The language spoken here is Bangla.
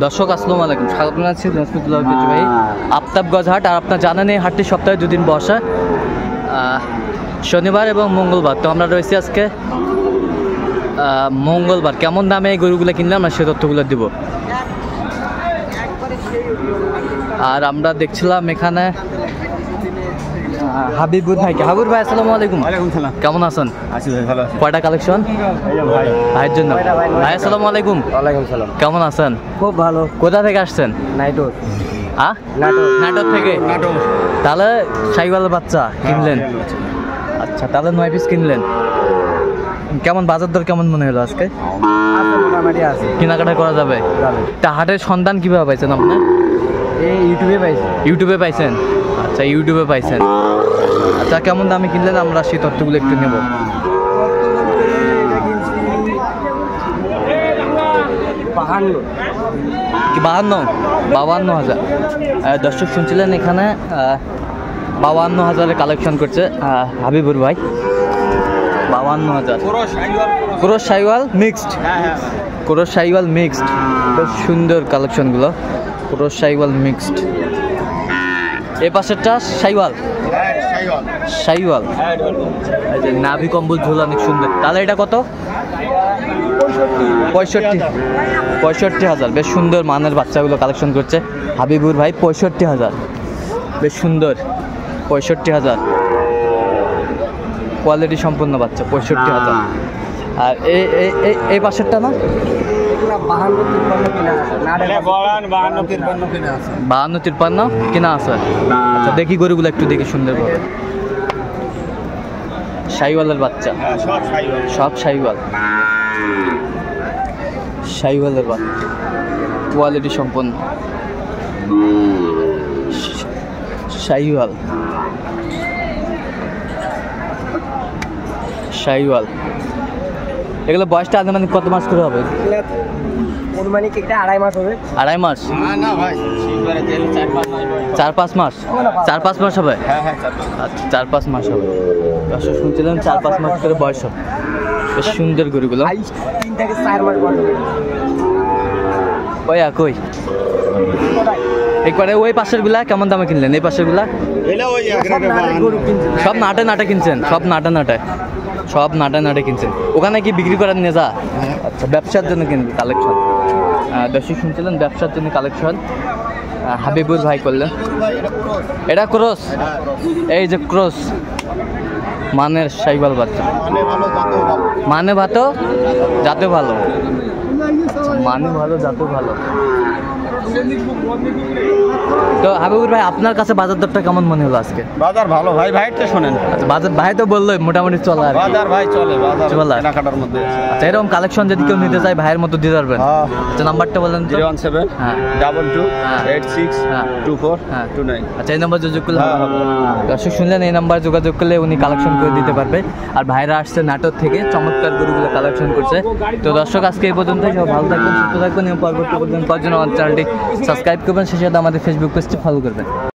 দর্শক আসসালামু আলাইকুম, স্বাগত জানাচ্ছি দিনাজপুর ভাই আফতাবগঞ্জ হাট। আর আপনার জানেন এই হাটটি সপ্তাহে দুদিন বসে, শনিবার এবং মঙ্গলবার। তো আমরা রয়েছি আজকে মঙ্গলবার। কেমন দামে এই গরুগুলো কিনলে আমরা সে তথ্যগুলো দিব। আর আমরা দেখছিলাম এখানে হাবিবুর ভাইকে। হাবিবুর ভাই আসসালামু আলাইকুম। কেমন আছেন? কয়টা কালেকশন ভাইয়ের জন্য? ভাই আসসালামু আলাইকুম। কেমন আছেন? খুব ভালো। কোথা থেকে আসছেন? নাইটোর। নাটোর থেকে। তাহলে শাহিওয়াল বাচ্চা কিনলেন? আচ্ছা, তাহলে 9 পিস কিনলেন। কেমন বাজার দর কেমন মনে হলো আজকে? কেনাকাটা করা যাবে? তা হাটের সন্ধান কিভাবে পাইছেন আপনার? এই ইউটিউবে পাইছেন? আচ্ছা, ইউটিউবে পাইছেন। আচ্ছা, কেমন দামে কিনলেন আমরা সেই তথ্যগুলো একটু নেব। কি 52,000? দর্শক শুনছিলেন এখানে 52,000 কালেকশন করছে হাবিবুর ভাই। 52,000 cross Sahiwal mixed. Cross Sahiwal mixed, বেশ সুন্দর কালেকশনগুলো। Cross Sahiwal mixed. এ পাশেরটা শাহিওয়াল। নাভি কম্বল ঝোল অনেক সুন্দর। তাহলে এটা কত? 65,000। বেশ সুন্দর মানের বাচ্চাগুলো কালেকশন করছে হাবিবুর ভাই। 65,000, বেশ সুন্দর। 65,000 কোয়ালিটি সম্পন্ন বাচ্চা। 65,000। আর এই পাশেরটা না? 52-53 কিনা আছে। আচ্ছা, দেখি গরুগুলো একটু দেখি সুন্দরভাবে। শাহিওয়ালের বাচ্চা, সব শাহিওয়ালের বাচ্চা, কোয়ালিটি সম্পন্ন শাহিওয়াল। এগুলো বয়সটা আনুমানিক কত মাস করে হবে? অনুমানিক একটা 2.5 মাস হবে। 2.5 মাস? 4-5 মাস। 4-5 মাস হবে। আচ্ছা, 4-5 মাস হবে। দর্শক শুনছিলেন 4-5 মাস করে বয়স হবে। বেশ সুন্দর গরুগুলো। 3 থেকে 4 মাস বয়স হবে। কই একবারে ওই পাশের গুলা কেমন দামে কিনলেন? এই পাশের গুলা সব নাটে কিনছেন? সব নাটে কিনছেন। ওখানে কি বিক্রি করার নিয়ে যা? আচ্ছা, ব্যবসার জন্য কিনবে কালেকশন। দর্শক শুনছিলেন ব্যবসার জন্য কালেকশন হাবিবুর ভাই করলেন। এটা ক্রস, এই যে ক্রস মানের শাহিওয়াল বাচ্চা। মানে ভালো যাতে ভালো। মানে ভালো যাতে ভালো। তো হাবিবুর ভাই, আপনার কাছে বাজার দরটা কেমন মনে হলো আজকে? বাজার ভালো ভাই। ভাইটা শোনেন। আচ্ছা, বাজার ভাই তো বললোই মোটামুটি চলে। আর বাজার ভাই চলে, বাজার কেনাকাটার মধ্যে। আচ্ছা, এরকম কালেকশন যদি কেউ নিতে চায় ভাইয়ের মতো দিতে পারবেন? আচ্ছা, নাম্বারটা বলেন। 017-22-86-24-29। আচ্ছা, এই নাম্বার যোগাযোগ করলে দর্শক শুনলেন, এই নাম্বার যোগাযোগ করলে উনি কালেকশন করে দিতে পারবে। আর ভাইরা আসছে নাটোর থেকে, চমৎকার গরুগুলো কালেকশন করছে। তো দর্শক, আজকে এই পর্যন্ত। সব ভালো থাকবেন, সুস্থ থাকবেন এবং পরবর্তী পর্যন্ত আমার চ্যানেলটি সাবস্ক্রাইব করবেন, সেই সাথে আমাদের ফেসবুক পেজটি ফলো করবেন।